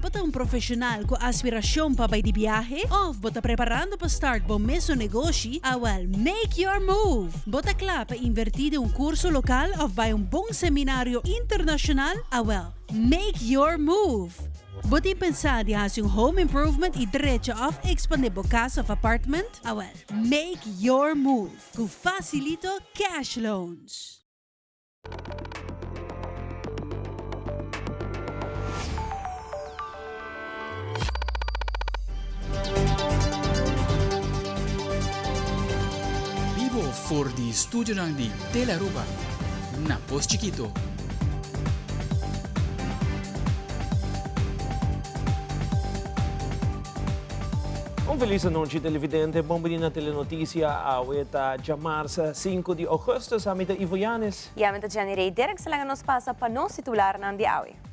bota profissional com aspiração para ir de viagem ou bota preparando para start bom mesmo negócio, make your move. Bota claro para invertir em curso local ou vai bom seminário internacional, make your move. Bota pensar de fazer home improvement e direito of expandir casa of apartment, make your move. Com Facilito Cash Loans. Voor die studio ng di Telaruba na Post Chiquito. Feliz noite, televidente. Bombardino na telenotícia a Ueta Jamarsa 5 de agosto sa Amita Ivoyanes. E a Amita Janirei Derek sa lang nos pasa pa nos titular ng diawi.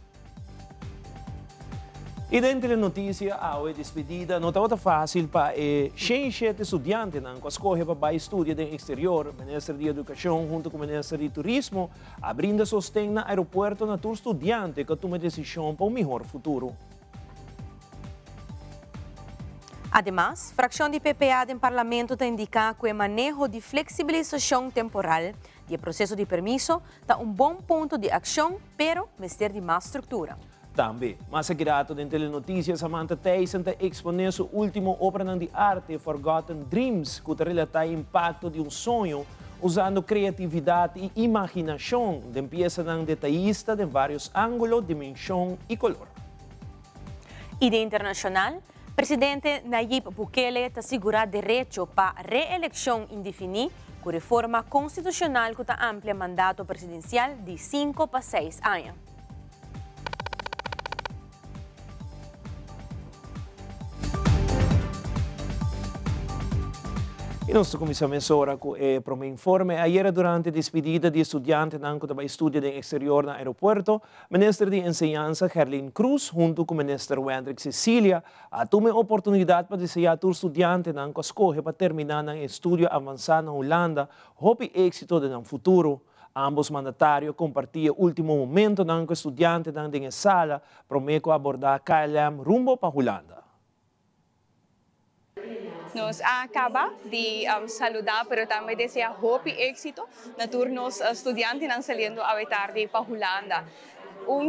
E dentro da notícia, a despedida não estava fácil para de estudantes que escolhem para estudar no exterior. O Ministério de Educação, junto com o Ministério de Turismo, abrindo sostém no aeroporto na tour estudante que toma decisão para um melhor futuro. Además, fração de PPA do Parlamento está indica que o manejo de flexibilização temporal do processo de permisso está bom ponto de ação, pero mister de mais estrutura. Também, mas segurado dentro da notícia, Samantha Tyson está expondo sua última obra de arte, Forgotten Dreams, que relata o impacto de sonho usando criatividade e imaginação de peça detalhista de vários ângulos, dimensão e color. E de internacional, presidente Nayib Bukele está segurando direito para reeleição indefinida com reforma constitucional que está amplia mandato presidencial de 5 para 6 anos. E nós começamos agora com o informe. Ayer, durante a despedida de estudantes que também estudam no exterior no aeroporto, o ministro de Enseñanza, Gerlin Cruz, junto com o ministro Wendrick Cecilia, tomou a oportunidade para desejar aos estudantes que escolhem para terminar o estudo avançado na Holanda, hope êxito no futuro. Ambos mandatários compartiram o último momento que os estudantes na sala prometem abordar KLM rumbo para a Holanda. Nos acaba de saludar, pero também desejar hope e êxito na turnos estudantes que saliendo a tarde para Holanda.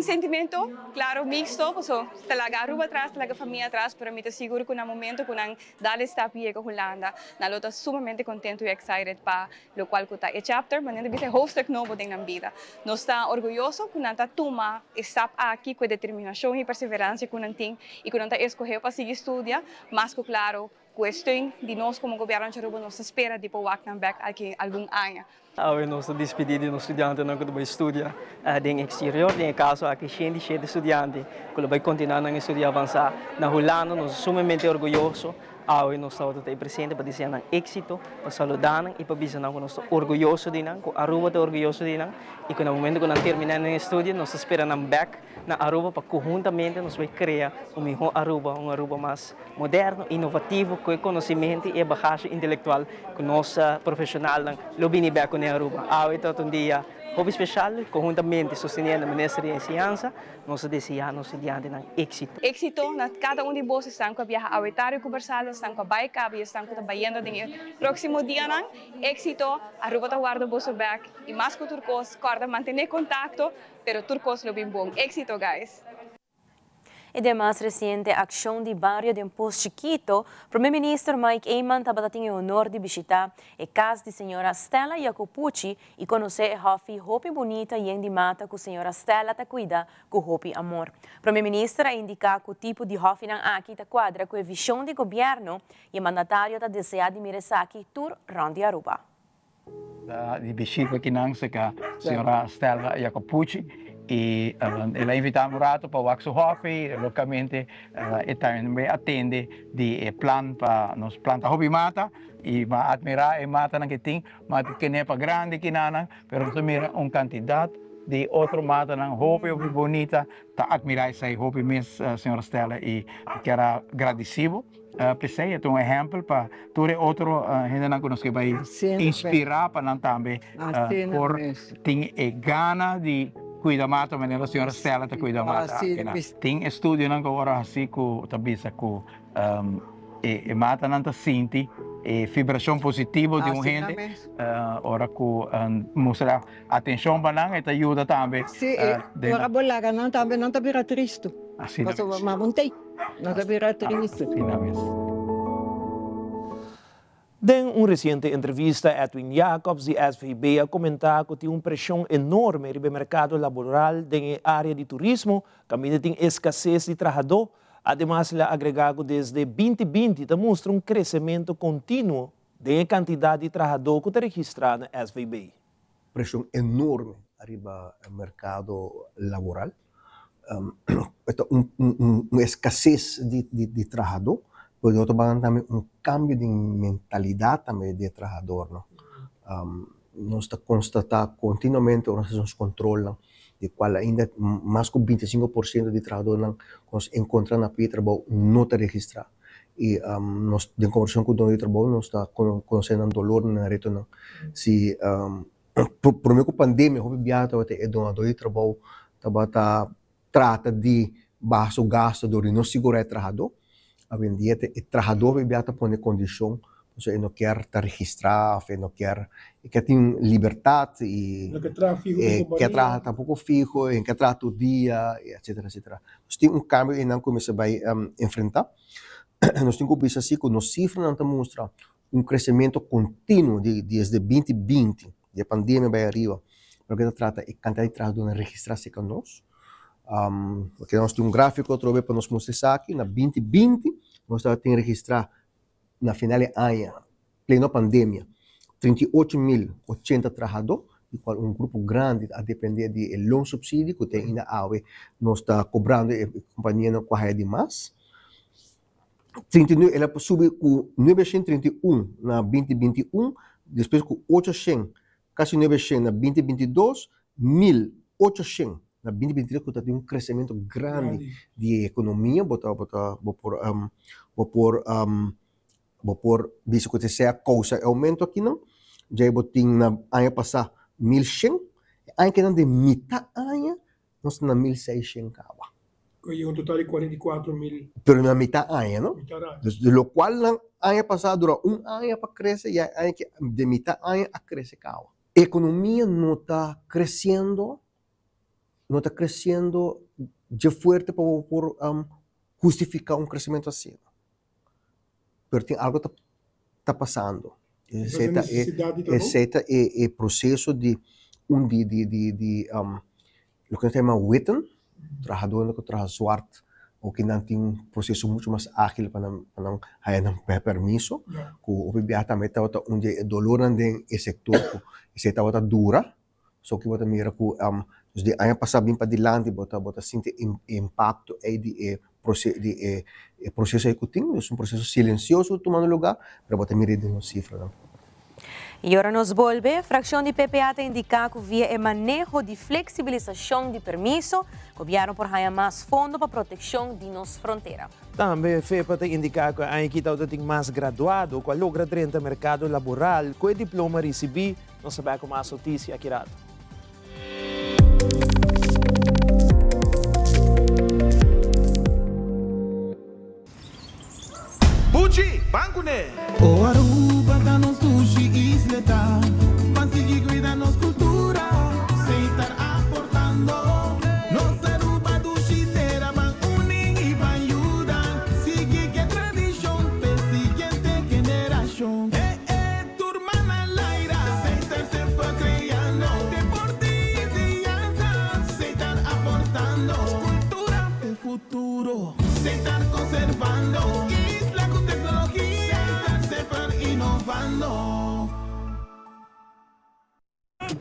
Sentimento, claro, mixto, so talaga aruba atrás, talaga família atrás, pero me seguro que no momento que nang dali está pie com Holanda, na lota sumamente contento e excited pa lo qual kuta e chapter, manendo bisa hoofdstuk novo ding ng vida. Nos está orgulhoso que nanta tuma step aqui com determinação e perseverança que nanting e que nanta escolheu para seguir estudia, mas que claro, questão de nós como governo de Aruba nos espera de pouco ng back aqui algum ano. Hoje nós despedimos dos estudantes que vão estudar no exterior, no caso aqui cheio de estudantes que vão continuar a estudar avançar na Holanda, nós somos sumamente orgulhosos. Hoje nós estamos presentes para dizer êxito, para saludar e para dizer que nós estamos orgulhosos de nós, que Aruba está orgulhoso de nós e que no momento que nós terminamos o estudo, nós esperamos back na Aruba para conjuntamente nós vamos criar melhor Aruba mais moderno, inovativo, com conhecimento e bagagem intelectual que nós profissionais lo back com Aruba. Hoje é um dia muito especial, conjuntamente sustenindo o Ministério de Enseñanza, nós desejamos aos estudantes êxito. Êxito na cada de vocês estão com a viagem auditário conversado, estão com a bike, estão trabalhando no próximo dia. Êxito, Aruba está guardando o back e mais que Turcos, corda manter contato, pero Turcos lo bem bom. Êxito, guys. E de mais recente ação de barrio de Post Chiquito, o primeiro-ministro Mike Eyman estava tendo o honor de visitar a casa de senhora Stella Jacopucci e conhecer a Hopi bonita e de mata que a senhora Stella está cuida com Hopi amor. O primeiro-ministro indica que o tipo de Hopi não aqui está quadra com a visão de governo e o mandatário está desejado de Mirasaki tour Rondi Aruba. Di visita aqui na senhora Stella Jacopucci. E ela invitamos rato para o Waxo Hopi, localmente e também atende de plan para nos planta Hopi mata e ma admirar e mata na que tem, mas que nem para grande que nana, pero também candidato de outro mata na Hopi bonita, tá admirar essa Hopi mes senhora Stella e quero agradecido. Presei é exemplo para todo outro gente não conosco vai inspirar para não também por ter gana de cuida mata, mas a senhora Stella te cuida mata. Tem estudo não agora assim com tabisa com e mata não sinti e vibração positiva de gente. Ora com mostrar atenção para não, e te ajuda também. Sim, ora bolaga não também não te vira triste. Assim. Mas montei, não te vira triste. En una reciente entrevista, Edwin Jacobs, de SVB, ha comentado que tiene una presión enorme en el mercado laboral en el área de turismo, que tiene escasez de trabajadores. Además, le ha agregado desde 2020 demuestra un crecimiento continuo de la cantidad de trabajadores que está registrado en SVB. Presión enorme arriba el mercado laboral, una escasez de trabajadores. Porque nosotros también un cambio de mentalidad también de trabajador, ¿no? Nos constata continuamente, nos controlan de cual ainda más que 25% de trabajadores nos encuentran a pie de trabajo no te registra. Y nos de conversión con el trabajo nos está conociendo dolor en el reto, ¿no? Si por meio da pandemia, o viato é donador de trabalho, trata de baixo gasto do não segurar o trabalhador. A vendia o trabalhador viato põe condição, ele não quer estar registrado, ele não quer ter liberdade e quer trabalhar pouco fijo, quer trabalhar todo dia, etc, etc. Nós tem cambio e não começa a enfrentar. Nós temos que pensar assim que nos cifras não mostra crescimento contínuo desde 2020. De pandemia vai arriba, porque se trata de quantidade de trabalhadores registrados conosco. Porque nós temos gráfico outra vez para nos mostrar aqui, na 2020, nós temos registrado na final de ano, plena pandemia, 38.080 trabalhadores, e qual grupo grande a depender do longo subsídio que tem ainda nós está cobrando a companhia não corre demais. 39, ela subiu com 931 na 2021, depois com 800. Quase 900 na 2022, 1.800 na 2023, que tem crescimento grande de economia. Vou por isso que seja causa aumento aqui não. Já botin na ano passado 1.100, ano que não de metade ano, nós estamos na 1.600 cava. Con un total de 44.000. Pero na metade ano, não? De lo qual no ano passado dura ano para crescer e ano que de metade ano a crescer cava. A economia não está crescendo de forte para justificar crescimento assim. Mas tem algo que está passando. Esse é o processo de lo que se chama witten, trabalhador que trabalha suarte, ou que não tem processo muito mais ágil para não ter permisso, que o BBA também está onde dolor no setor, esse está dura, só que você mira que de ano passado bem para adiante, você sente impacto aí de processo executivo, é processo silencioso tomando lugar, mas você mira de nos cifras. E agora nos volve, fracción de PPA te indica que via el manejo de flexibilización de permiso, o gobierno por haya más fondo para protección de nos frontera. Também FEPA te indica que a equipe tem mais graduado, que logra 30 mercado laboral, com o diploma recebido, não sabe como mais notícia aqui. Pucci, banco né? O Aruba da nos sushi isleta, mas sigue cuida nos cultura, sem estar aportando. Nos Aruba do Chitera, van unen e van ayudan, sigue que tradición, pe siguiente generación. Turma na laira, sem estar se fue creando, deporte y enseñanza, sem estar aportando, cultura de futuro, sem estar conservando.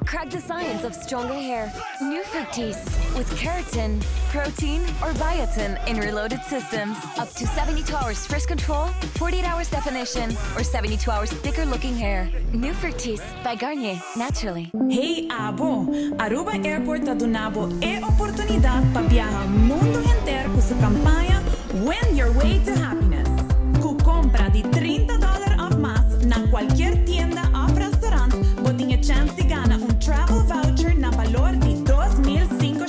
Crack the science of stronger hair. New Fructis with keratin, protein, or biotin in reloaded systems. Up to 72 hours frizz control, 48 hours definition, or 72 hours thicker looking hair. New Fructis by Garnier, naturally. Hey Abo, Aruba Airport ta donabo e oportunidad para viajar mundo inteiro com sua campanha Win Your Way to Happiness. Com compra de $30 off más na qualquer tienda ou restaurante, você tem a chance de ganhar travel voucher na valor de $2,500.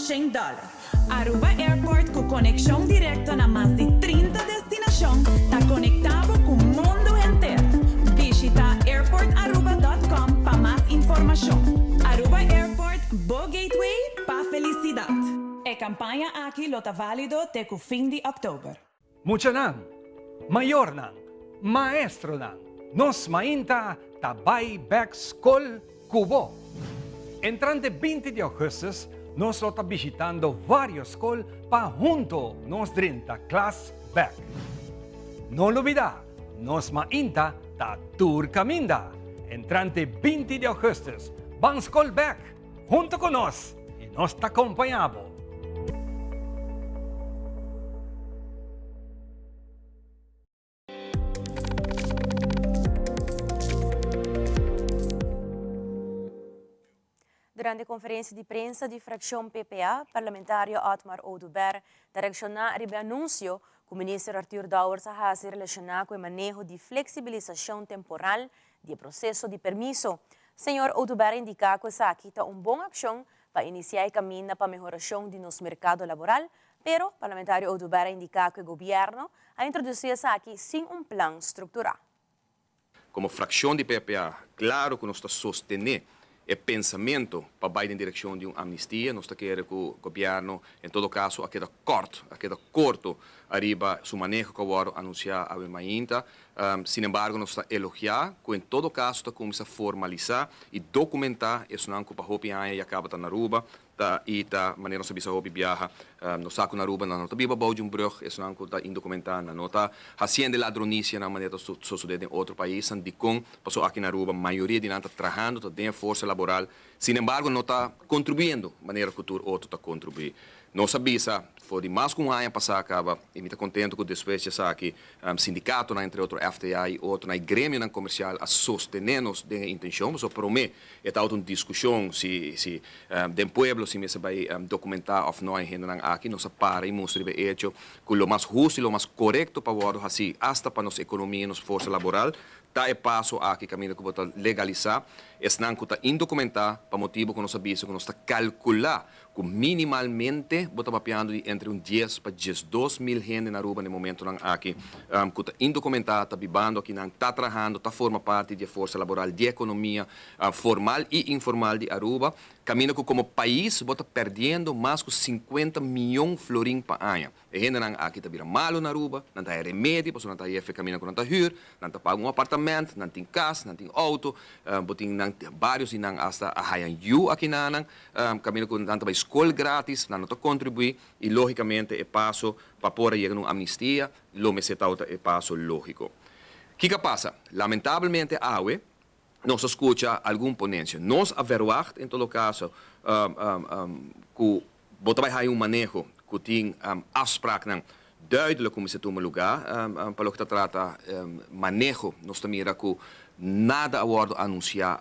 conexión directa na más de 30 destinaciones, está conectado con el mundo entero. Visita airportaruba.com para más información. Aruba Airport, Bo Gateway para felicidad. E campaña aquí lo está válido até o fim de outubro. Mucha nang, mayor nang, maestro nang, nos mainta tabay back school Cubo. Entrante 20 de agosto, nos lo está visitando varios school para junto nos 30 class back. No lo olvida, nos mainta ta tour caminda. Entrante 20 de agosto, van school back junto con nos y nos ta acompañamos. Durante a conferência de prensa de fração PPA, parlamentário Otmar Oduber direcionou o anúncio que o ministro Arthur Dauer se relacionado com o manejo de flexibilização temporal do processo de permisso. Senhor Oduber indica que essa aqui está uma boa ação para iniciar o caminho para a melhoração de nosso mercado laboral, pero o parlamentário Oduber indica que o governo a introduzir essa aqui sem plano estrutural. Como fração de PPA, claro que nós estamos sustentando o pensamento para ir em direção de uma amnistia. Nós queremos que o governo, em todo caso, queda corto arriba seu manejo que agora anunciar a Mainta. Sin embargo, nós estamos elogiar que, em todo caso, está começar a formalizar e documentar isso não para hopi e acaba na Aruba. E da maneira nós sabemos que viaja no saco na Aruba, na nota biba boude brug, isso não está indocumentar na nota hacienda ladronícia na maneira que sucede em outro país, de com passou aqui na Aruba, a maioria de nós está trabalhando, está dentro força laboral, sin embargo não está contribuindo, maneira que o outro está contribuindo. Nós sabemos, foi mais que ano passado acaba, e me está contente que depois de aqui sindicato, entre outros FTA e outro, na grêmio comercial, a sostener-nos de intenção, mas para mim é uma discussão se do povo se me vai documentar ou não ainda aqui, nós para e mostrar o hecho que o mais justo e o mais correto para o assim, até para nossa economia e nossa força laboral, tá é passo aqui caminho que vou legalizar, esse não está indocumentar para motivo que nós sabemos que nós está calcular que minimalmente vou estar mapeando entre 10 para 12 mil gente na Aruba no momento aqui, que está indocumentado, está vivendo aqui, está trabalhando, está forma parte da força laboral, da economia formal e informal de Aruba, caminho que como país vou estar perdendo mais de 50 milhões de florins por ano. E gente aqui está virando malo na Aruba, não está remédio, porque não está caminho que não está hyr, não está pago apartamento, não tem casa, não tem auto, botin vários e não hasta a hayan you aqui caminho que não está escola grátis, não está contribuir e logicamente é passo para poder chegar numa amnistia, lo me se tauta é passo lógico. O que passa? Lamentavelmente, nós escuta algum ponência. Nós averiguamos, em todo caso, que botar vai manejo que tem afspraak duidelijk como se toma lugar para o que trata manejo. Nós também que nada agora anunciar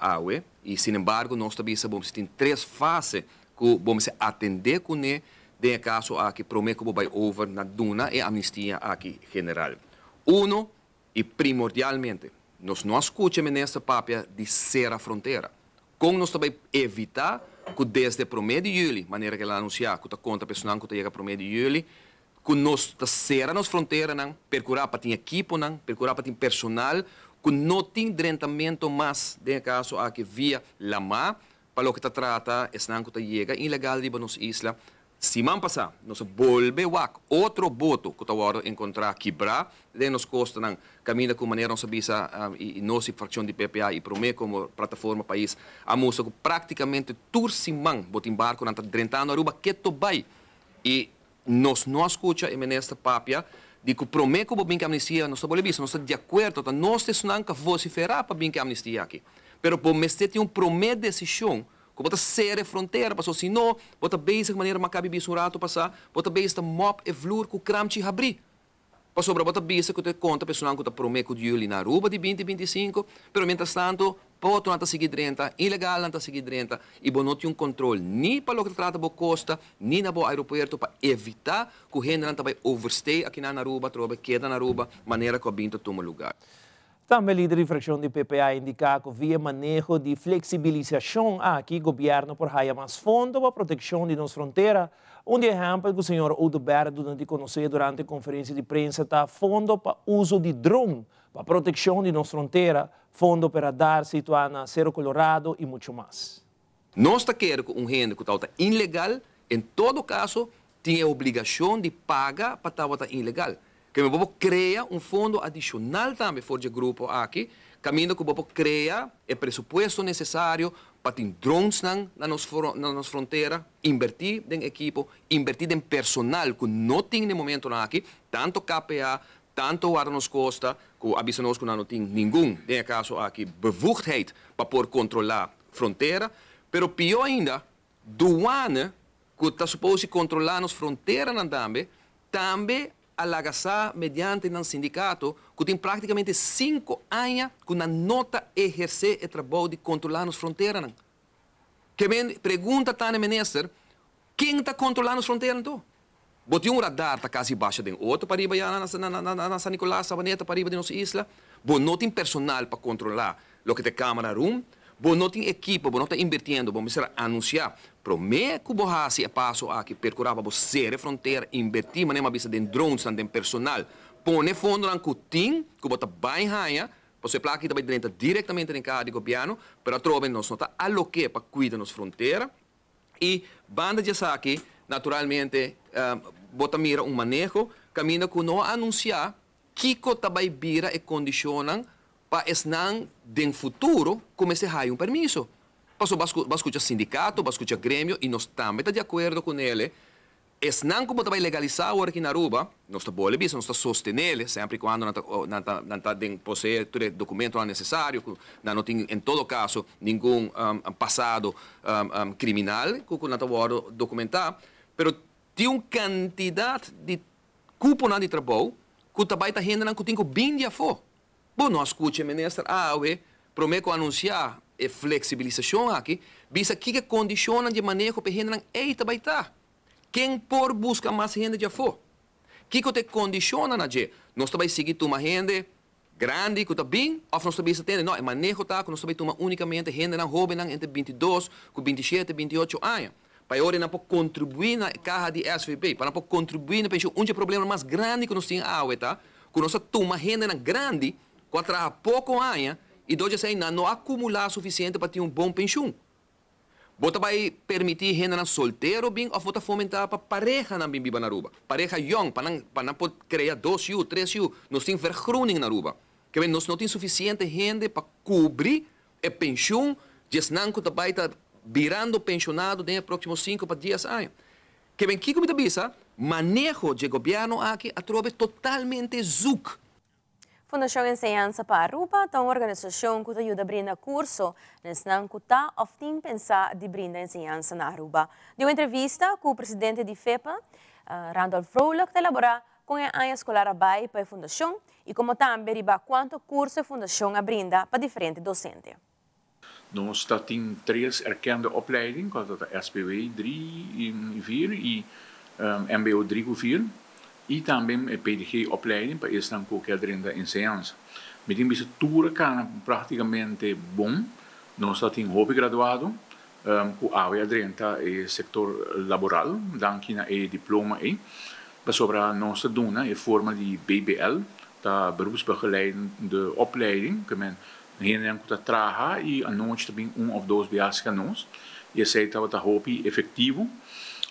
e, sin embargo, nós também sabemos que tem 3 fases que vamos atender com ele, de caso aqui promete que vai over na duna e amnistia aqui general. Uno, e primordialmente, nós não escutamos nessa papia de ser a fronteira. Como nós também evitar que desde 1 de julho, maneira que ela anunciar, que está contra a pessoa que chega 1 de julho, que nós será nas fronteiras, procurar para ter equipo, procurar para ter personal, que não tem tratamento mais, de caso aqui via la mar, para o que trata, é que chega ilegal de nossa isla. Semana passada, nós volvemos a outro boto que está encontrar quebrar, de nos costa caminha com maneira nossa visa e nossa fração de PPA e promete como plataforma país a moça que praticamente tur semana bota embarco na drentando Aruba que to vai e nós não escuta e nesta papia de que promete que bem que amnistia nós estamos nós estamos de acordo nós estamos não vociferar para bem que amnistia aqui, pero por mestre tem promete decisão que bota ser a fronteira, passou se não, bota bem de maneira macabe bis um rato passar, bota bem esta mop e flor que o cramchi abrir. Passou para bota bem que te conta pessoal que te promete que de na Aruba de 2025, pero mientras tanto, pode não tá seguir 30, ilegal não tá seguir 30, e bom não tem controle nem para o que trata da costa, nem na bo aeroporto para evitar que o gente não vai overstay aqui na Aruba, trobe queda na Aruba, maneira que o binto toma lugar. Também líder de fracción de PPA indica que via manejo de flexibilização aqui, governo por haya mais fundo para proteção de nossa fronteira. Exemplo que o senhor Odoberto durante conhecer durante a conferência de prensa está fundo para uso de drone para proteção de nossa fronteira, fundo para dar situado na Cerro Colorado e muito mais. Nós está querendo que gente que está ilegal, em todo caso, tem a obrigação de pagar para estar ilegal. Que eu vou criar fundo adicional também for o grupo aqui, caminho que eu vou criar o presupuesto necessário para ter drones na nossa fronteira, invertir em equipo, invertir em personal que não tem no momento aqui, tanto KPA, tanto Guarda nos Costa, que avisa nós que não tem nenhum, em caso aqui, bevoegdheid para poder controlar a fronteira, pero pior ainda, douane, que está suposto controlar as fronteiras também alagasar mediante um sindicato que tem praticamente 5 anos que não nota exercer o trabalho de controlar as fronteiras. Que me pergunta também, ministro, quem está controlando as fronteiras? Bote radar está quase baixo de outro para ir na San Nicolás, Sabaneta, para ir de nossa isla. Bom, não tem personal para controlar o que tem câmera room. Bom, não tem equipe, bom, não está invertindo, bom, precisa anunciar. Para mim, que o Hasi é passo aqui, percurar para ser a fronteira, invertir, mas não precisa de drones, de personal. Põe fundo na cutim, que bota bem raia, para ser placa que também entra diretamente em cada governo, para trocar nós não está aloque para cuidar das fronteiras. E banda de aqui, naturalmente, bota mira manejo, caminho que não anunciar, que também vira e condiciona para esnan den futuro comece a ter permisso. Passou a escutar sindicato, a escutar grêmio e nós também estamos de acordo com ele. Esnan como vai legalizar o aqui na Aruba, nós estamos bolebis, nós estamos sostenendo, sempre quando não tem possuir todo documento necessário, não tem em todo caso nenhum passado criminal que não está documentar, mas tem uma quantidade de cupo de trabalho que também está rendendo que tem que bem de afo. Bom, nós escutamos, ministro, prometo anunciar a flexibilização aqui, visa que condiciona de manejo para gente não também está. Quem por busca mais gente de afo? Que te condiciona na gente? Nós também seguir uma gente grande que está bem, ou nós também atende? Não, o manejo está que nós também toma unicamente gente jovem entre 22 com 27, 28 anos. Para eu não poder contribuir na caja de SVP, para não poder contribuir na pensão. Um problema mais grande que nós temos tá? Que nós toma gente grande que trabalha pouco anos e dois assim não acumular suficiente para ter bom pensão. Bota vai permitir gente solteiro bem ou bota fomentar para pareja na bimbi na Aruba. Pareja young para não poder criar 2 u, 3 u. Nós temos vergroening na Aruba. Que bem nós não temos suficiente gente para cobrir a pensão, just não que vai estar virando pensionado nos próximos 5 para 10 anos. Que bem que como bisa manejo de governo aqui atrove totalmente zuc. Fundação Enseñanza para Aruba é uma organização que ajuda a brindar curso nesse ano que está a fim pensar de brindar enseñanza na Aruba. De uma entrevista com o presidente de FEPA, Randolph Froelich, que elabora com a área escolar abai para a fundação e como também riba quanto curso a fundação a brinda para diferentes docentes. Nós temos 3 erkende opleidingen, dat is SPW 3 en 4 e MBO 3 en 4. E também a PDG-opleiding para esta qualquer da enseñanza. Met een estrutura praticamente bom. Nós temos hobby graduado, com a adrenta e sector laboral, danke na e diploma e. Mas sobre a nossa dona é forma de BBL, da beroepsbegeleidende opleiding, que men heen que traga e a noite também of 2 viagens a nós. E essa é o hobby efetivo.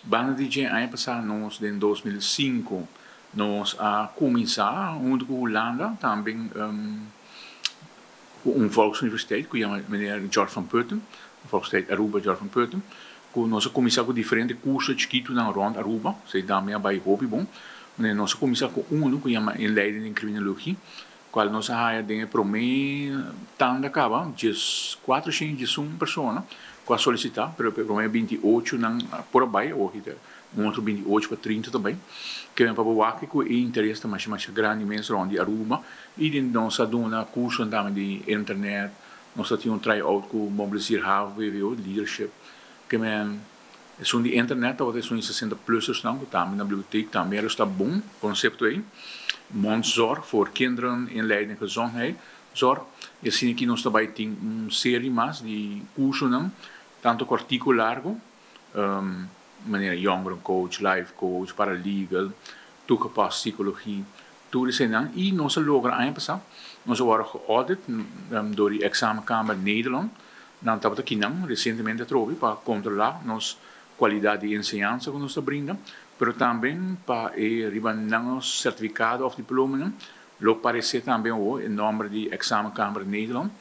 Bana de ano passado, nós em 2005, nós a começar junto com a Holanda, também com Volksuniversiteit, que chama meneer George van Putten, Volksuniversiteit Aruba George van Putten, que nós começar com diferentes cursos de escrito na rond Aruba, sei também vai hobby bom, mas nós começar com que chama em Leiden em criminologia, qual nós a de promedio tanda acaba, 4 de uma pessoa, com a solicitar, pero promedio 28 por abaixo, ou um outro 28 para 30 também, que é para o que o interesse mais grande mesmo onde Aruba e nós damos curso também de internet, nós temos tryout com mobilizar have leadership, que é só de internet, ou é só 60 plussers não, também na biblioteca também está bom conceito aí, mondzorg voor kinderen in Leiden gezondheid, zorg. E assim que nós também tem série mais de curso, não? Tanto curto largo, maneira younger coach, life coach, paralegal, toegepast psicologie, tudo isso não. E nós logra aanpassen. Nós worden geaudit door de examenkamer Nederland. Dan hebben we aqui não, recentemente trouxe para controlar nossa qualidade de ensinança que nós brindamos, mas também para receber nosso certificado ou diploma. Logo parece também o nome de examenkamer Nederland,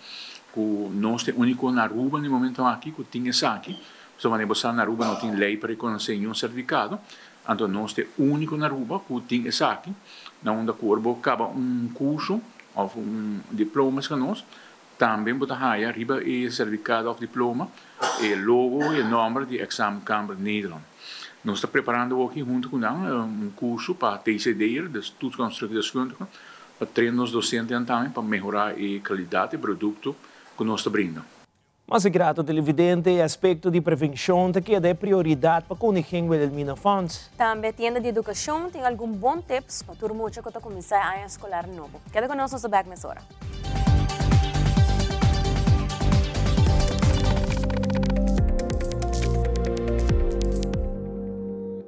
que nós temos único na Aruba no momento aqui, que tinha isso aqui. Se você na Aruba não tem lei para reconhecer um certificado, então nós temos único na Aruba que tem isso aqui. Na onda corpo acaba curso ou diploma que nós também botar aí arriba o certificado ou diploma, o logo e o nome de examenkamer Nederland. Nós estamos preparando aqui junto com curso para TCD, de toetsconstructie deskundige, para treinar os docentes também para melhorar a qualidade do produto que nós estamos brindando. Mas é grato televidente, aspecto de prevenção que é prioridade para Koningin Wilhelmina Funds. Também tienda de educação tem algum bom tips para turma que está começar a ano escolar novo. Queda conosco sa back mesora.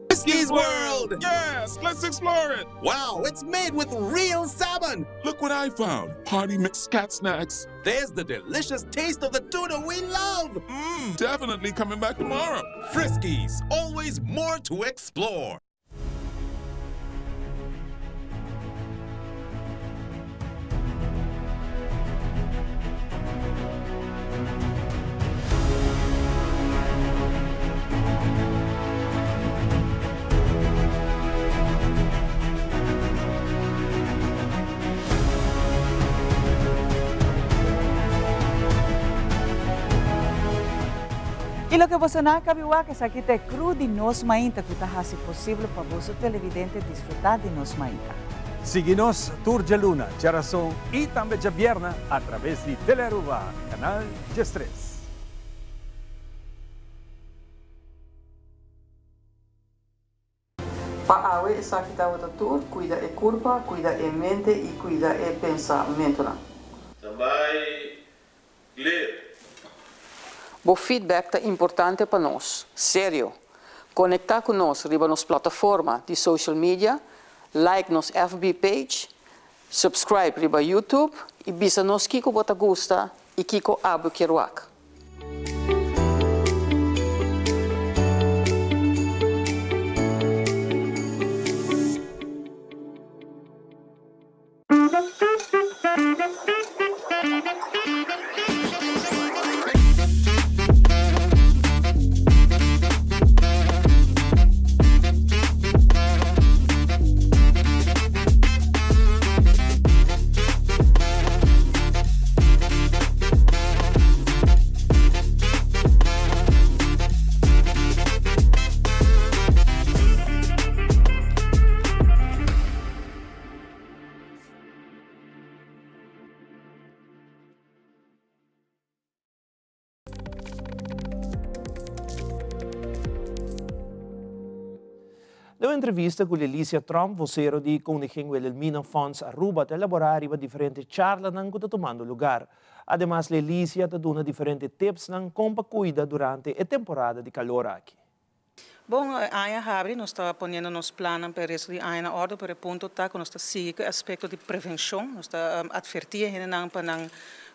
Friskies World! Yes, let's explore it! Wow, it's made with real salmon! Look what I found. Hearty mixed cat snacks. There's the delicious taste of the tuna we love! Definitely coming back tomorrow. Friskies, always more to explore. E lo que você não cabiua que aqui te cru de nos mainta que está assim possível para você televidente desfrutar de nos mainta. Siga-nos Turja Luna, Geração e também de Vierna através de Telearuba, canal G3. Para awe essa que está outra tour, cuida e corpo, cuida e mente e cuida e pensamento. Também, clear. O feedback é importante para nós, sério. Conectar com nós riba nas plataformas de social media, like nos FB page, subscribe riba YouTube e bisa nos kiko bota gusta e kiko abo kiruak. Deu entrevista com Alicia Trump, vocero de Koningin Wilhelmina Funds Aruba, para elaborar diferentes charlas que estão tomando lugar. Además, Alicia está dando diferentes tips como cuida durante a temporada de calor aqui. Bom, a abre, nós estamos ponendo nos planos para isso de na ordem para o ponto tá que nós está seguindo aspecto de prevenção, nós está advertindo para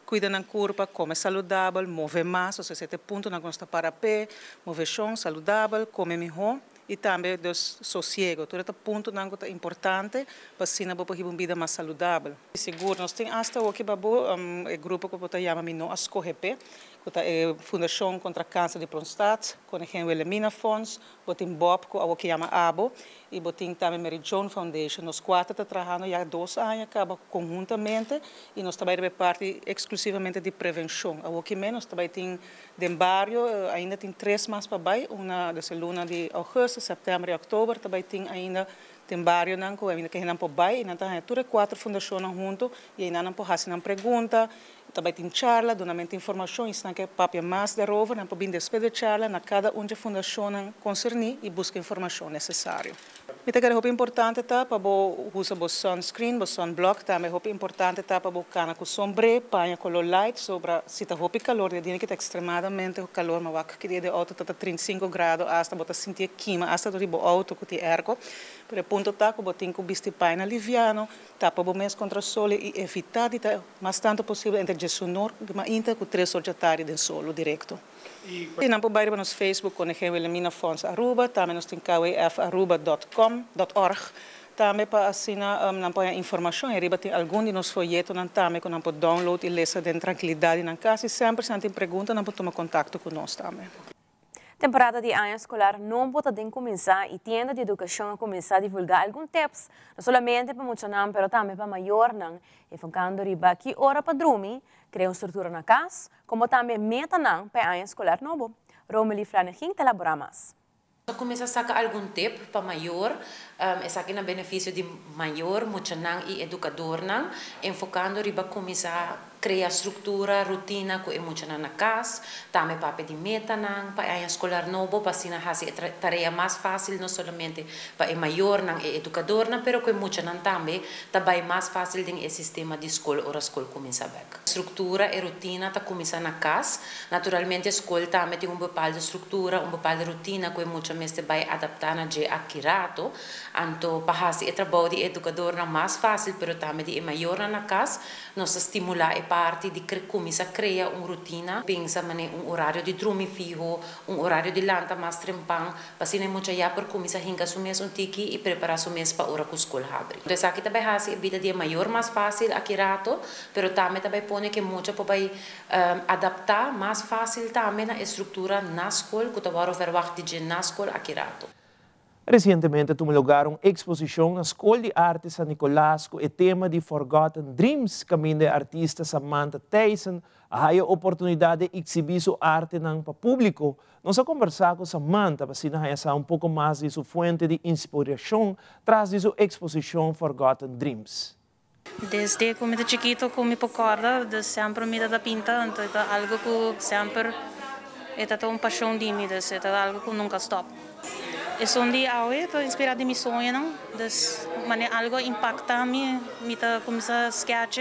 cuida do corpo, comer saudável, mover mais, ou seja, esse ponto nós está para pé, mover chão, saudável, comer melhor. E também dos sossego. Todo esse ponto é importante para assim não poder uma vida mais saudável. Seguro, nós temos hasta o que o grupo que se chama Mino Ascohepe, que é a Fundação contra Câncer de Prostate, Koningin Wilhelmina Funds, tem Bob, que chama ABO, e tem também Mary John Foundation. Nós quatro estamos trabalhando há 2 anos, conjuntamente, e nós trabalhamos parte exclusivamente de prevenção. O que menos também tem de barrio, ainda tem 3 mais para baixo, uma dessa luna de agosto, setembro e outubro, também tem ainda tem barrio que ainda que não pode baixo, e não tem todas 4 fundações junto, e ainda não pode fazer uma pergunta, também tem charla, donamento de informação, isso não é papel mais da rover, não pode vir despedir de charla, na cada fundação concerni e busca informação necessária. Mita que é importante tá para usar o sunscreen, o sunblock, também é importante tá para cana com sombra, panha com light, sobre se tá roupa calor, de dia que tá extremadamente calor, mas que dia de auto tá 35 graus, hasta bota sentir queima, hasta do ribo auto que te ergo, per ponto tá que botin com bisti paina liviano, tá para o mês contra o sol e evitar de tá mais tanto possível entre o sonor, mas inter com 3 horas de solo direto. E não pode ir nos Facebook com a Wilhelmina Fons Aruba, também nos tem kwefaruba.com.org, também para assinar não pode informação, e tem algum de nos folhetos não também que não pode download e ler dentro tranquilidade na casa e sempre se tem pergunta não pode tomar contato com nós também. Temporada de ano escolar não pode começar e tienda de educação a começar a divulgar alguns tips, não somente para muitos não, mas também para maior não, e focando riba que hora para dormir, criar uma estrutura na casa, como também meta não para ano escolar novo. Romeli Flanagan te elabora mais. Começa a sacar algum tip para maior, essa aqui é benefício de maior, muito não e educador não, enfocando riba começar criar estrutura, rotina que é muito na casa, também para pedir meta não, para a escolar novo, para assim fazer tarefa mais fácil, não somente para o maior não e educador não, pero que muito não também, também mais fácil do sistema de escola ou a escola começa a estrutura e rotina tá começa na casa, naturalmente a escola também tem uma bepalda estrutura, uma bepalda rotina que muito mais vai adaptar na je akirato, então para fazer o trabalho de educador não mais fácil, pero também de maior na casa, nós estimular parte de começar a criar uma rotina, pensa horário de dormir fijo, horário de lanta mais trempang, para assim muito já por começar a hincar o mês tiki e preparar o mês para a hora que a escola abre. Então aqui também a vida de maior mais fácil aqui rato, pero também põe que muito para adaptar mais fácil também na estrutura na escola, que agora verwacht de na escola aqui rato. Recentemente tomou lugar uma exposição na Escola de Arte San Nicolás com o tema de Forgotten Dreams, caminho da artista Samantha Tyson, a oportunidade de exibir sua arte para o público. Nós vamos conversar com Samantha para saber um pouco mais de sua fonte de inspiração tras de sua exposição Forgotten Dreams. Desde que eu era chiquito, eu me recordo, sempre me dava pinta, então é algo que sempre é uma paixão de mim, é algo que nunca stop. E um dia eu estou inspirada em meu sonho, não? Mas algo impacta me começa a sketch,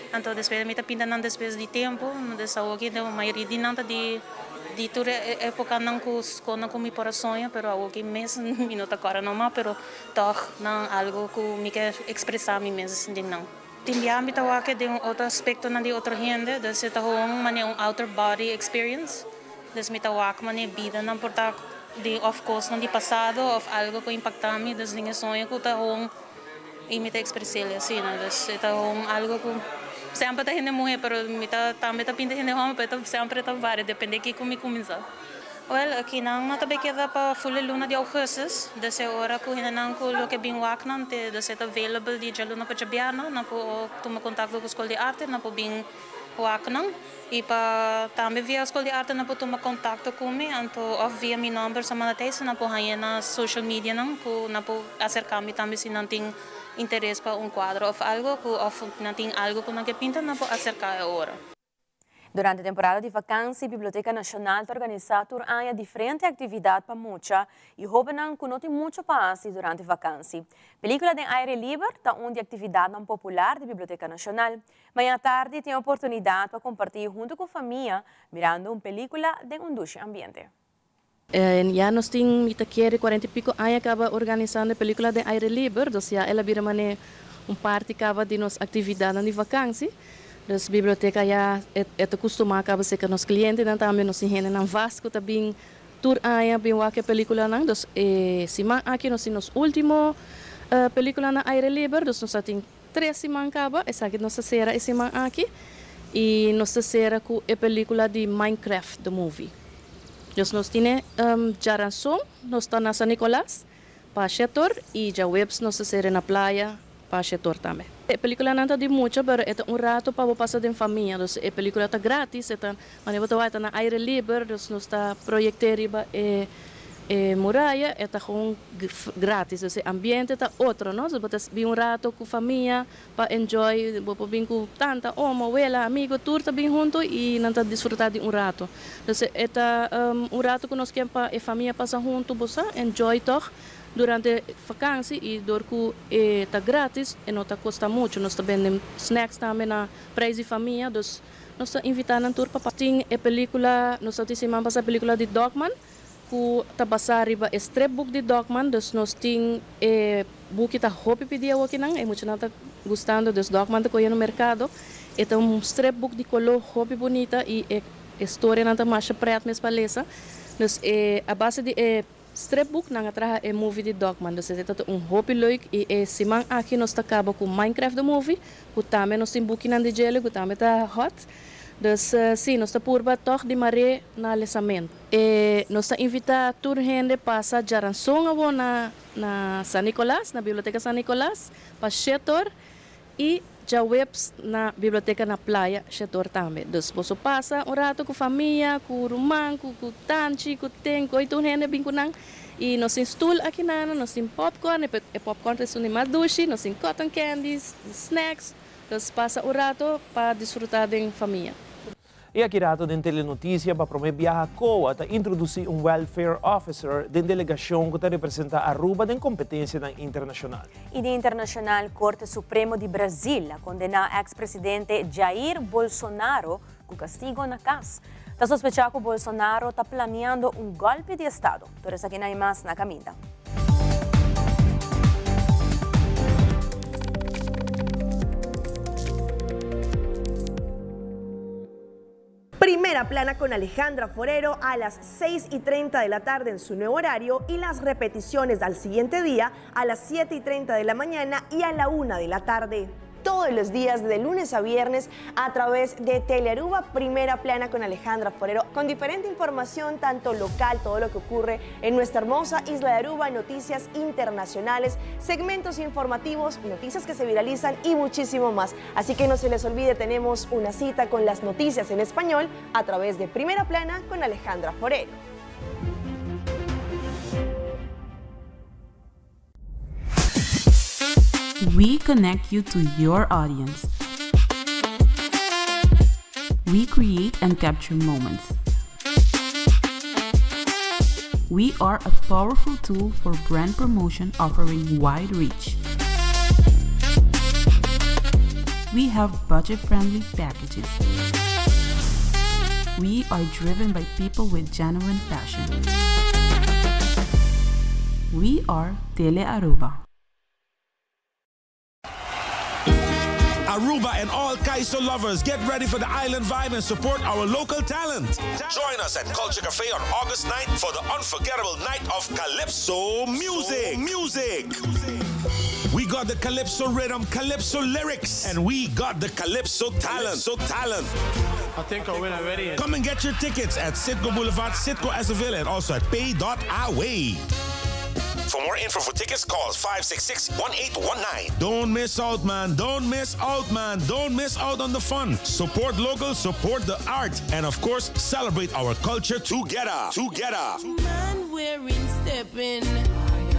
então depois me pinta depois de tempo, dessa aqui a maioria de nada de toda época não com meu sonho, pero aqui mesmo me não tá agora não, mas pero toch não algo que me quer expressar me mesmo de não. Tem âmbito aqui de outro aspecto na de outra gente, desse tá outer body experience, desse me tá aqui vida não portar de of course não de passado of algo que impacta me das linhas sonho que tá imita expressar assim né das tá algo que sempre tá gente mulher pero me tá também tá pinta gente homem pero sempre tá várias depende que como começar. Well aqui não também queda para full luna de augustus dessa hora que ainda não que que bem wak não te dessa tá available de luna para jabiano não po tomar contato com a escola de arte não po bem wak não e para também via a escola de arte não pode tomar contato comigo, então via meu número Samantha Tyson não pode ir na social media não pode acercar-me também se não tem interesse para quadro ou algo que não tem algo que não quer pintar não pode acercar agora. Durante a temporada de vacância, a Biblioteca Nacional está organizando diferentes atividades para muitos e roubam que não tem muito para fazer durante a vacância. Película de aire livre está uma atividade popular da Biblioteca Nacional. Manhã à tarde tem a oportunidade para compartilhar junto com a família, mirando uma película de duche ambiente. Já nós temos 40 e pico anos acaba organizando a película de aire livre, então ela vira parte de nossa atividade de vacância. Dus biblioteca já é acostumada a ser que nos clientes não também nos engenham na Vasco também tour aí bem o que película não dus se aqui nós temos último película na aire livre dus nós temos 3 semanas acaba essa aqui nossa será esse semana aqui e nossa será com a película de Minecraft the movie dus nós temos já ransom nós está na San Nicolás para Chetor e já webs nossa será na praia para Chetor também. A película não está de muito, mas é rato para passar em família. Então, a película está grátis, mas você vai na aire livre, então nós está projetando a muralha, está grátis. O ambiente está outro, não? Você vai rato com a família para enjoy, você vir com tanta, abuela, amigo, tudo está bem junto e não está desfrutar de rato. Então, é rato que nós queremos para a família passar junto, você enjoy toch. durante vakantie e door que tá grátis e não tá custa muito. Nós também temos snacks também na preço de família, dus nós tá invitando a tour para tem a película, nós tá dizendo para a película de Dogman, que tá basar riba strip book de Dogman, dus nós tem book que tá hopi pedir aqui não, e muito não tá gostando, dus Dogman tá correndo no mercado, e tá strip book de color hopi bonita e história não tá mais preta mesmo para ler, dus a base de strip book nang atraha movie de Dogman, dus ito hopi leuk e simang aqui nós tá acaba com Minecraft the movie, que também nós tem book nan de gelo, que também tá hot. Dus sim, nós estamos por toch de maré na lançamento. Nós estamos invitando toda gente para jarançong na San Nicolás, na Biblioteca San Nicolás, para Chetor e já webs na Biblioteca na Playa Chetor também. Dus você passa rato com família, com irmão, com tanti, com tem, com toda gente bem com nang. E nós temos stool aqui nós temos popcorn, e popcorn é uma madushi, nós temos cotton candies, snacks. Dus passa o rato para desfrutar da família. E aqui rato da telenotícia para promover viaja COA para introduzir welfare officer da delegação que representa Aruba em competência internacional. E de internacional, Corte Supremo de Brasil condena ex-presidente Jair Bolsonaro com castigo na casa. Está sospechado que Bolsonaro está planeando golpe de Estado. Por isso aqui não há mais na caminha. Primera plana con Alejandra Forero a las 6:30 de la tarde en su nuevo horario y las repeticiones al siguiente día a las 7:30 de la mañana y a la 1 de la tarde. Todos los días, de lunes a viernes, a través de Telearuba, Primera Plana con Alejandra Forero, con diferente información, tanto local, todo lo que ocurre en nuestra hermosa isla de Aruba, noticias internacionales, segmentos informativos, noticias que se viralizan y muchísimo más. Así que no se les olvide, tenemos una cita con las noticias en español a través de Primera Plana con Alejandra Forero. We connect you to your audience. We create and capture moments. We are a powerful tool for brand promotion offering wide reach. We have budget-friendly packages. We are driven by people with genuine passion. We are Telearuba. Aruba and all Kaiso lovers, get ready for the island vibe and support our local talent. Join us at Culture Cafe on August 9th for the unforgettable night of Calypso music. We got the Calypso rhythm, Calypso lyrics, and we got the Calypso talent. I think I win already. Come and get your tickets at Sitco Boulevard, Sitco Azaville, and also at pay.away. For more info for tickets, call 566-1819. Don't miss out, man. Don't miss out, man. Don't miss out on the fun. Support local, support the art, and of course, celebrate our culture together. Man wearing stepping.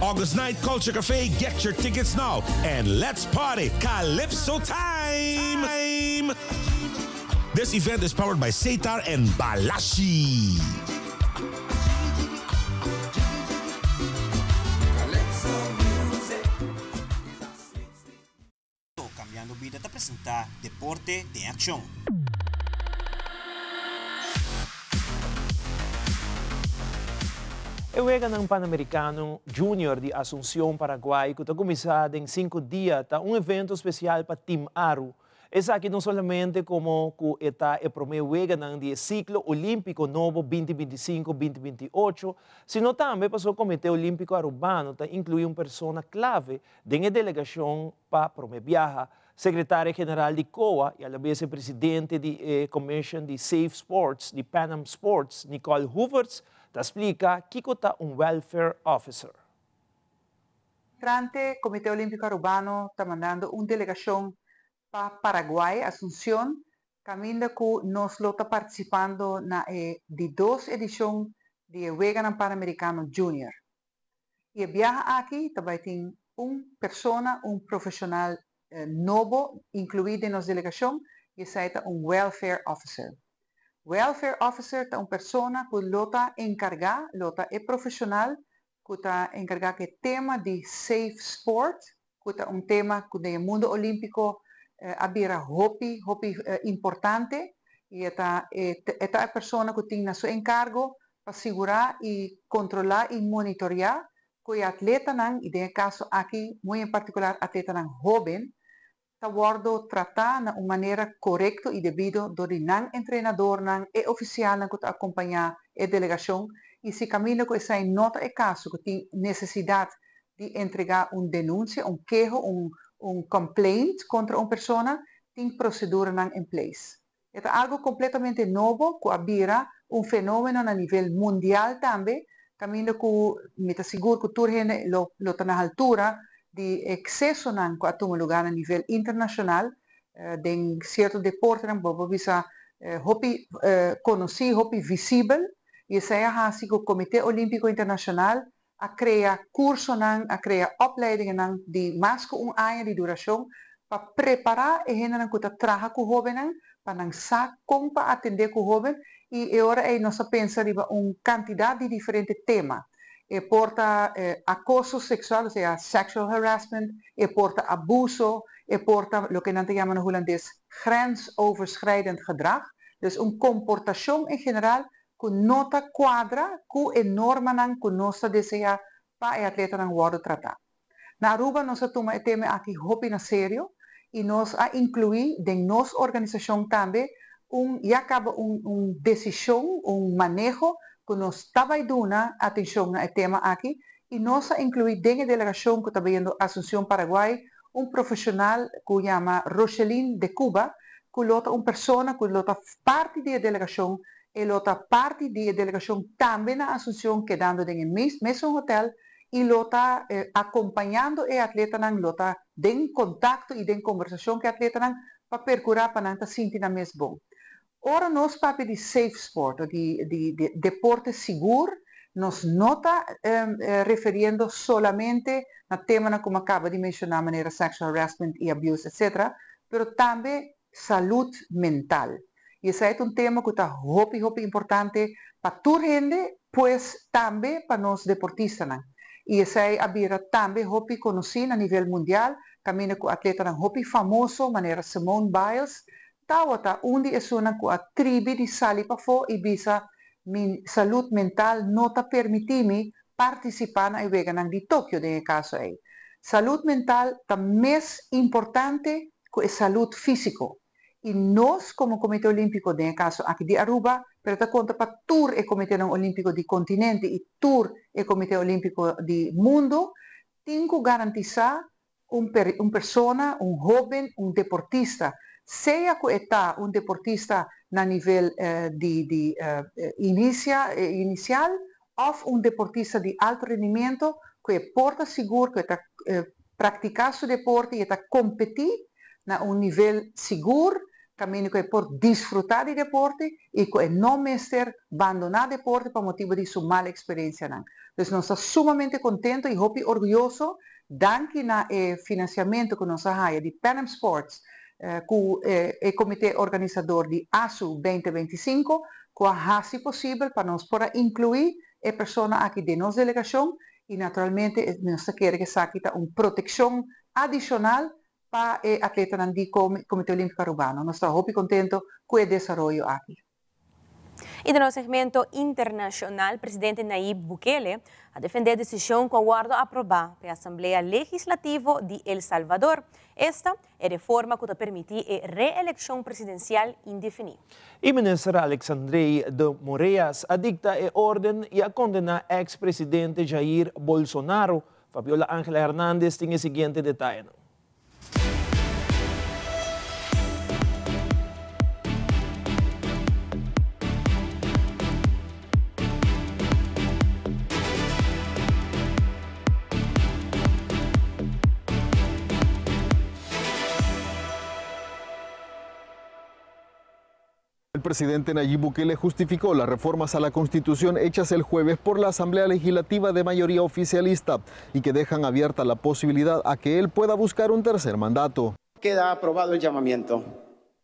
August 9th, Culture Cafe. Get your tickets now, and let's party. Calypso time. This event is powered by Setar and Balashi. Vida te presenta Deporte de Acción. E juega ng Pan-Americano Junior de Asunción, Paraguay, que está começado em 5 dias, tá evento especial para Team Aru. Essa aqui não somente como que está o primeiro juega ng ciclo olímpico novo 2025-2028, sino também para o Comitê Olímpico Arubano, tá inclui uma pessoa clave da delegação para promover viaja. Secretária-Geral de COA e a vice-presidente da Commission de Safe Sports, de Pan Am Sports, Nicole Hooverts, te explica que é welfare officer. O Comitê Olímpico Arubano está mandando uma delegação para Paraguai, Asunción, caminho que nós está participando na de 2 edições de Juega Pan-Americano Junior. E a viaja aqui também tem pessoa, profissional novo incluído em nossa delegação, e esse é welfare officer. Welfare officer é uma pessoa que lota encargar, lota é profissional que está encargado que tema de safe sport, que está un tema que en el mundo olímpico había hobby importante y esta persona que tiene su encargo para asegurar y controlar y monitorear que atleta y en el caso aquí muy en particular atleta joven está tratado de una manera correcta y debido por el entrenador y oficial que acompaña la delegación y si camino que se nota el caso que tiene necesidad de entregar una denuncia, un quejo, un complaint contra una persona, tiene procedura en place. Es algo completamente nuevo que había un fenómeno a nivel mundial también, camino que me aseguro que tú lo están a altura de exceso que toma lugar a nivel internacional, de ciertos deportes, como bisa conocido, hobby visible, y se ha así que el Comité Olímpico Internacional a crear cursos, a crear opleidingen de más que un año de duración para preparar a gente que trabaja con jóvenes, para saber cómo atender con jóvenes y ahora nos pensa en una cantidad de diferentes temas. Porta acoso sexual, o sea, sexual harassment, porta abuso, porta lo que nosotros llamamos en holandés grensoverschrijdend gedrag. Dus una comportación en general que no cuadra con el norma que nos desea para el atleta worden tratado. Na Aruba nos toma el tema aquí hopi na serio y nos ha incluido en nuestra organización también una decisión, un manejo que nos estaba dando atención al tema aquí y nos ha incluido en la delegación que está viendo Asunción Paraguay un profesional que se llama Roselín de Cuba, que es una persona que es parte de la delegación y otra parte de la delegación también a Asunción quedando en el mismo hotel y lo está acompañando el atleta, lo está en contacto y en conversación con el atleta para percurar para que se sienta mesmo. Ahora nos papi de safe sport, de deporte seguro, nos nota refiriendo solamente al tema como acaba de mencionar, manera sexual harassment y abuse, etc., pero también salud mental. Y ese es un tema que está muy importante para tu gente, pues también para los deportistas. Y ese había también muy conocido a nivel mundial, camino con atletas muy famosos, manera Simone Biles. Tawata undi es una que atribe di sali para fora y visa mi salud mental no te permitimi participar en el vegan de Tokio en el caso ahí. Salud mental también es importante que salud físico. Y nos como Comité Olímpico en el caso aquí de Aruba, pero te cuenta para tour el Comité Olímpico del continente y tour el Comité Olímpico del mundo, tengo que garantizar una persona, un joven, un deportista, sea que está un deportista a nivel inicial o un deportista de alto rendimiento que porta seguro, que está practicando su deporte y está competir a un nivel seguro, camino que por disfrutar del deporte y que no meter abandonar el deporte por motivo de su mala experiencia. Entonces, nos está sumamente contento y muy orgulloso danke el financiamiento que nos ha de Pan Am Sports, el comité organizador de ASU 2025, que hace posible para nos poder incluir a personas aquí de nuestra delegación y naturalmente nos quiere que saque una protección adicional para el atleta del Comité Olímpico Arubano. Nos estamos muy contentos con el desarrollo aquí. E no segmento internacional, o presidente Nayib Bukele a defender a decisão que aguarda aprovar pela Assembleia Legislativa de El Salvador. Esta é a reforma que permite a reeleição presidencial indefinida. E ministro Alexandre de Moraes adicta a ordem e a condenar ex-presidente Jair Bolsonaro. Fabiola Ángela Hernández tem o seguinte detalhe. El presidente Nayib Bukele justificó las reformas a la Constitución hechas el jueves por la Asamblea Legislativa de mayoría oficialista y que dejan abierta la posibilidad a que él pueda buscar un tercer mandato. Queda aprobado el llamamiento.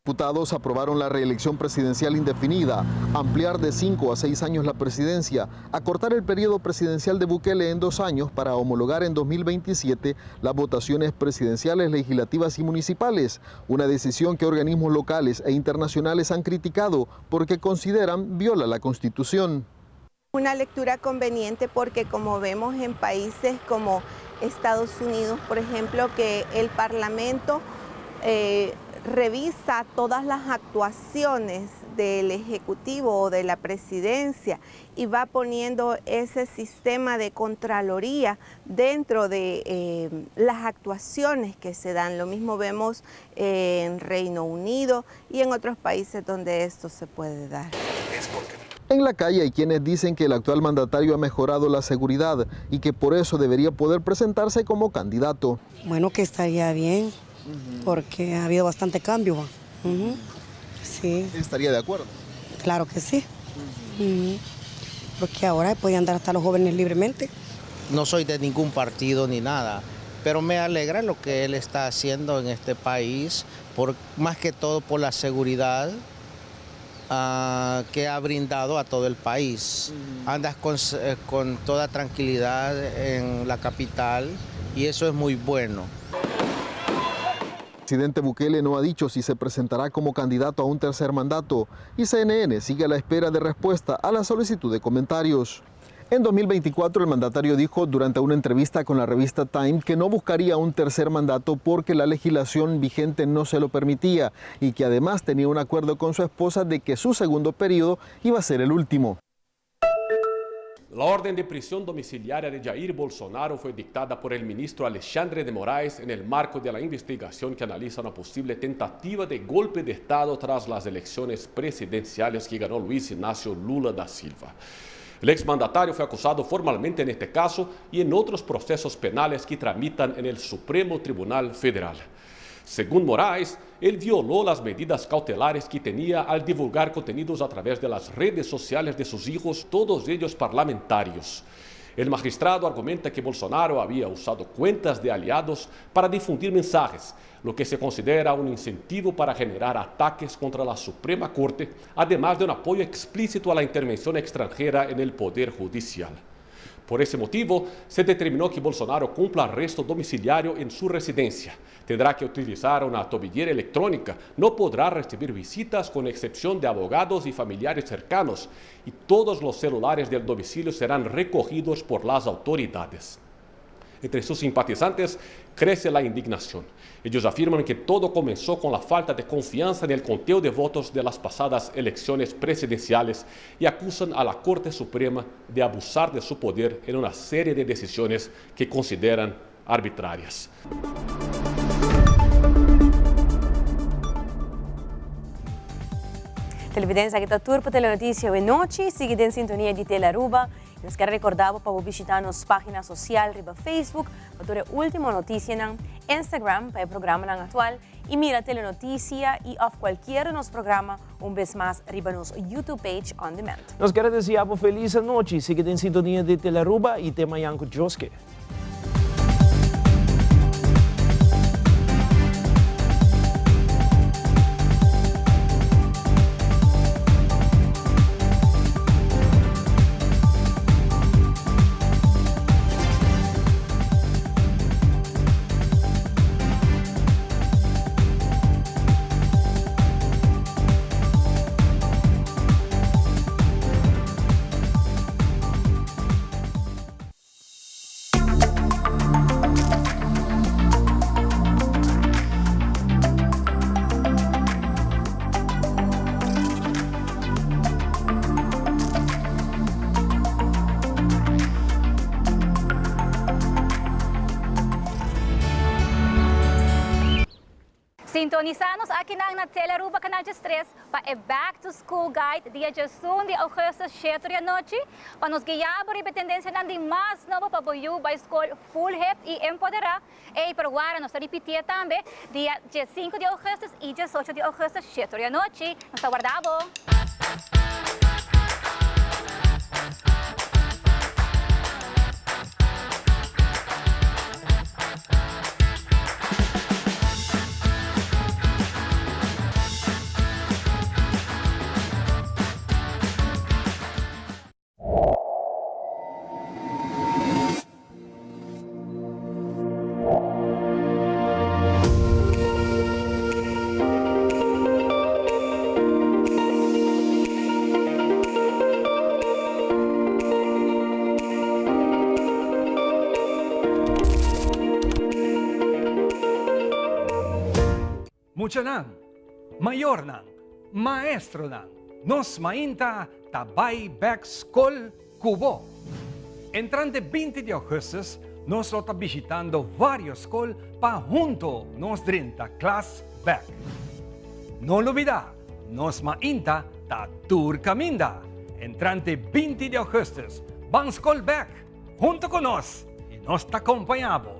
Diputados aprobaron la reelección presidencial indefinida, ampliar de 5 a 6 años la presidencia, acortar el periodo presidencial de Bukele en 2 años para homologar en 2027 las votaciones presidenciales, legislativas y municipales, una decisión que organismos locales e internacionales han criticado porque consideran viola la Constitución. Una lectura conveniente porque como vemos en países como Estados Unidos, por ejemplo, que el Parlamento revisa todas las actuaciones del Ejecutivo o de la Presidencia y va poniendo ese sistema de Contraloría dentro de las actuaciones que se dan. Lo mismo vemos en Reino Unido y en otros países donde esto se puede dar. En la calle hay quienes dicen que el actual mandatario ha mejorado la seguridad y que por eso debería poder presentarse como candidato. Bueno, que estaría bien, porque ha habido bastante cambio. Sí. ¿Estaría de acuerdo? Claro que sí. Porque ahora pueden andar hasta los jóvenes libremente. No soy de ningún partido ni nada, pero me alegra lo que él está haciendo en este país, más que todo por la seguridad que ha brindado a todo el país. Andas con toda tranquilidad en la capital y eso es muy bueno. El presidente Bukele no ha dicho si se presentará como candidato a un tercer mandato y CNN sigue a la espera de respuesta a la solicitud de comentarios. En 2024 el mandatario dijo durante una entrevista con la revista Time que no buscaría un tercer mandato porque la legislación vigente no se lo permitía y que además tenía un acuerdo con su esposa de que su segundo periodo iba a ser el último. La orden de prisión domiciliaria de Jair Bolsonaro fue dictada por el ministro Alexandre de Moraes en el marco de la investigación que analiza una posible tentativa de golpe de Estado tras las elecciones presidenciales que ganó Luis Inácio Lula da Silva. El exmandatario fue acusado formalmente en este caso y en otros procesos penales que tramitan en el Supremo Tribunal Federal. Según Moraes, él violó las medidas cautelares que tenía al divulgar contenidos a través de las redes sociales de sus hijos, todos ellos parlamentarios. El magistrado argumenta que Bolsonaro había usado cuentas de aliados para difundir mensajes, lo que se considera un incentivo para generar ataques contra la Suprema Corte, además de un apoyo explícito a la intervención extranjera en el Poder Judicial. Por ese motivo, se determinó que Bolsonaro cumpla arresto domiciliario en su residencia. Tendrá que utilizar una tobillera electrónica, no podrá recibir visitas con excepción de abogados y familiares cercanos, y todos los celulares del domicilio serán recogidos por las autoridades. Entre sus simpatizantes crece la indignación. Ellos afirman que todo comenzó con la falta de confianza en el conteo de votos de las pasadas elecciones presidenciales y acusan a la Corte Suprema de abusar de su poder en una serie de decisiones que consideran arbitrarias. Televidência aqui está turpa Telenotícia de noite, seguida em sintonia de Telearuba. Nos quero recordar para visitar nossa página social, riba Facebook, para a última notícia no Instagram, para o programa atual, e mira Telenotícia e of qualquer nosso programa, vez mais, riba nosso YouTube page on demand. Nos quero desejar uma feliz noite, seguida em sintonia de Telearuba e tema Yanko Joske. Sintonizanos aqui na Telearuba Canal 3 para o Back to School Guide dia 1 de agosto, 7 da noite, para nos guiar por a tendência de mais novo para o para a escola full help e empoderar. E para agora nós repetir também dia 5 de agosto e 18 de agosto, 7 da noite. Nós aguardamos. mucha nang, mayor nang, maestro nang, nos mainta tabay back school Cubo. Entrante 20 de agosto, nos lo está visitando varios school pa junto nos 30 class back. No lo olvida, nos mainta ta tour caminda. Entrante 20 de agosto, van school back junto con nos y nos ta acompañamos.